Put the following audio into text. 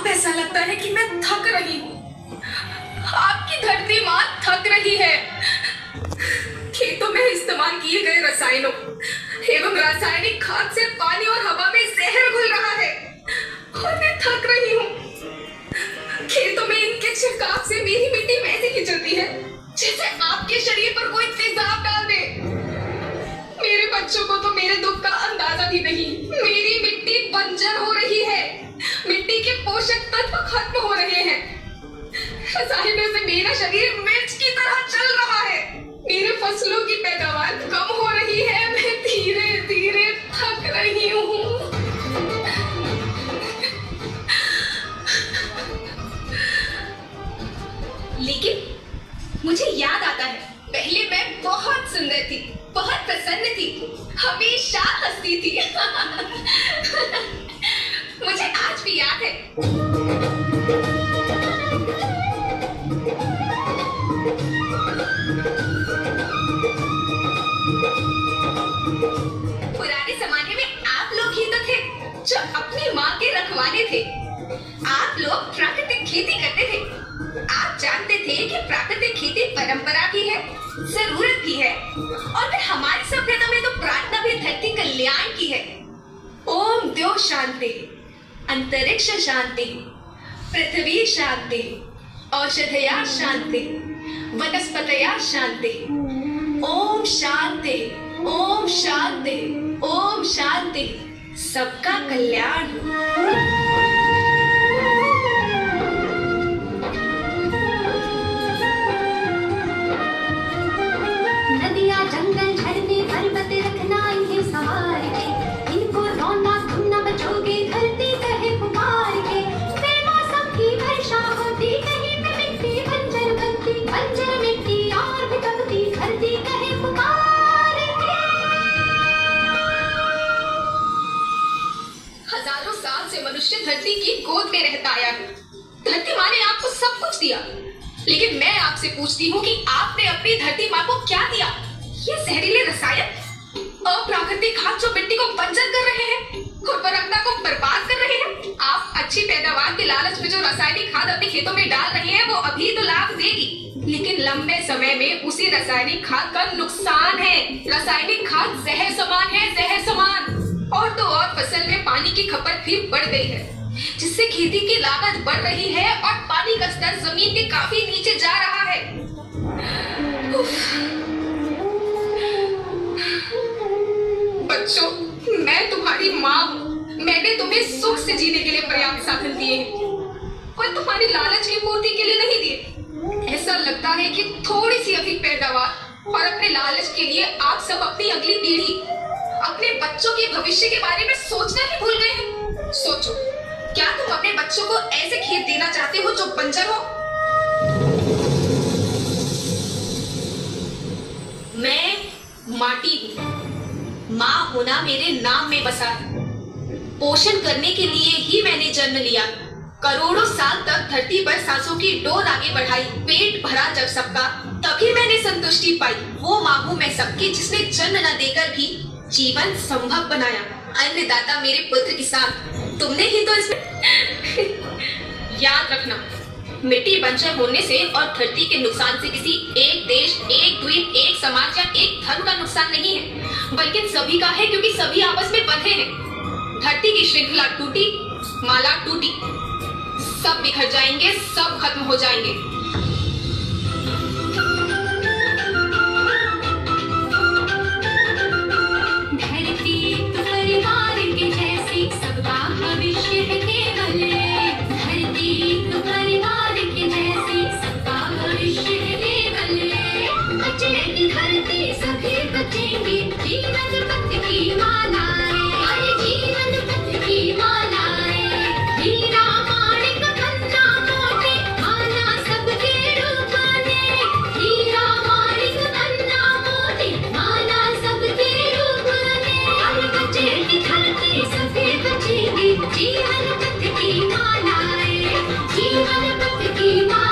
अब ऐसा लगता है कि मैं थक रही हूँ। आपकी धरती माँ थक रही है। खेतों में इस्तेमाल किए गए रसायनों एवं रासायनिक खाद से पानी और हवा में जहर घुल रहा है और मैं थक रही हूँ। खेतों में इनके छिड़काव से मेरी मिट्टी वैसे ही चलती है जैसे आपके शरीर पर कोई तेजाब डाल दे। मेरे बच्चों को तो मेरे दुख का अंदाजा भी नहीं। मेरी मिट्टी बंजर हो रही है। मिट्टी के पोषक तत्व खत्म हो रहे हैं। रसायनों से मेरा शरीर मिर्च की तरह चल रहा है। मेरे फसलों की पैदावार कम हो रही है। मैं धीरे धीरे थक रही हूँ। लेकिन मुझे याद आता है, पहले मैं बहुत सुंदर थी, बहुत प्रसन्न थी, हमेशा हंसती थी। मुझे आज भी याद है। पुराने जमाने में आप लोग ही तो थे जो अपनी माँ के रखवाले थे। आप लोग प्राकृतिक खेती करते थे। आप जानते थे कि प्राकृतिक खेती परंपरा भी है, जरूरत भी है, और फिर हमारी सभ्यता में तो प्रार्थना भी धरती कल्याण की है। ओम द्यो शांति, अंतरिक्ष शांति, पृथ्वी शांति, औषधया शांति, वनस्पतया शांति। ओम शांति, ओम शांति, ओम शांति। सबका कल्याण। नदियाँ जंगल झरने पर्वत रखना इन्हें संवार के, इनको रोना तुम न बचोगे धरती कहे पुकार के। बेमौसम की वर्षा होती कहीं पे मिट्टी बंजर बनती, बंजर मिट्टी और भी तपती धरती कहे पुकार के। हजारों साल से मनुष्य धरती की गोद में रहता आया है। धरती माँ ने आपको सब कुछ दिया, लेकिन मैं आपसे पूछती हूँ कि आपने अपनी धरती माँ को क्या दिया? ये जहरीले रसायन, अप्राकृतिक खाद जो मिट्टी को बंजर कर रहे हैं, उर्वरकता को बर्बाद कर रहे हैं। आप अच्छी पैदावार के लालच में जो रासायनिक खाद अपने खेतों में डाल रहे हैं वो अभी तो लाभ देगी, लेकिन लंबे समय में उसी रासायनिक खाद का नुकसान है। रासायनिक खाद जहर समान है, जहर समान। और तो और फसल में पानी की खपत भी बढ़ गई है, जिससे खेती की लागत बढ़ रही है और पानी का स्तर जमीन के काफी नीचे जा रहा है। बच्चों, मैं तुम्हारी माँ हूँ। मैंने तुम्हें सुख से जीने के लिए पर्याप्त साधन दिए हैं और तुम्हारी लालच की पूर्ति के लिए नहीं दिए। ऐसा लगता है कि थोड़ी सी अधिक पैदावार और अपने लालच के लिए आप सब अपनी अगली पीढ़ी, अपने बच्चों के भविष्य के बारे में सोचना ही भूल गए हैं। सोचो, क्या तुम अपने बच्चों को ऐसे खेत देना चाहते हो जो बंजर हो? मैं माटी हूँ। माँ होना मेरे नाम में बसा है। पोषण करने के लिए ही मैंने जन्म लिया। करोड़ों साल तक धरती पर सांसों की डोर आगे बढ़ाई। पेट भरा जब सबका, तभी मैंने संतुष्टि पाई। वो माँ हूँ मैं सबकी, जिसने जन्म न देकर भी जीवन संभव बनाया। अन्नदाता मेरे पुत्र किसान, तुमने ही तो इसमें याद रखना, मिट्टी बंजर होने से और धरती के नुकसान से किसी एक देश, एक द्वीप, एक समाज या एक धर्म का नुकसान नहीं है, बल्कि सभी का है, क्योंकि सभी आपस में बंधे हैं। धरती की श्रृंखला टूटी, माला टूटी, सब बिखर जाएंगे, सब खत्म हो जाएंगे। धरती तो परिवार के जैसी, सबका भविष्य है केवल। धरती तो परिवार के जैसी, सबका भविष्य है केवल। बचेगी धरती, सभी बचेंगे, जीवन पथ की मालाएं, अरे जीवन पथ की मालाएं। हीरा माणिक पन्ना मोती, माला सबके रूपाने। हीरा माणिक पन्ना मोती, माला सबके रूपाने। अरे बचेगी धरती, सभी बचेंगे, जीवन पथ की मालाएं, जीवन पथ की मालाएं।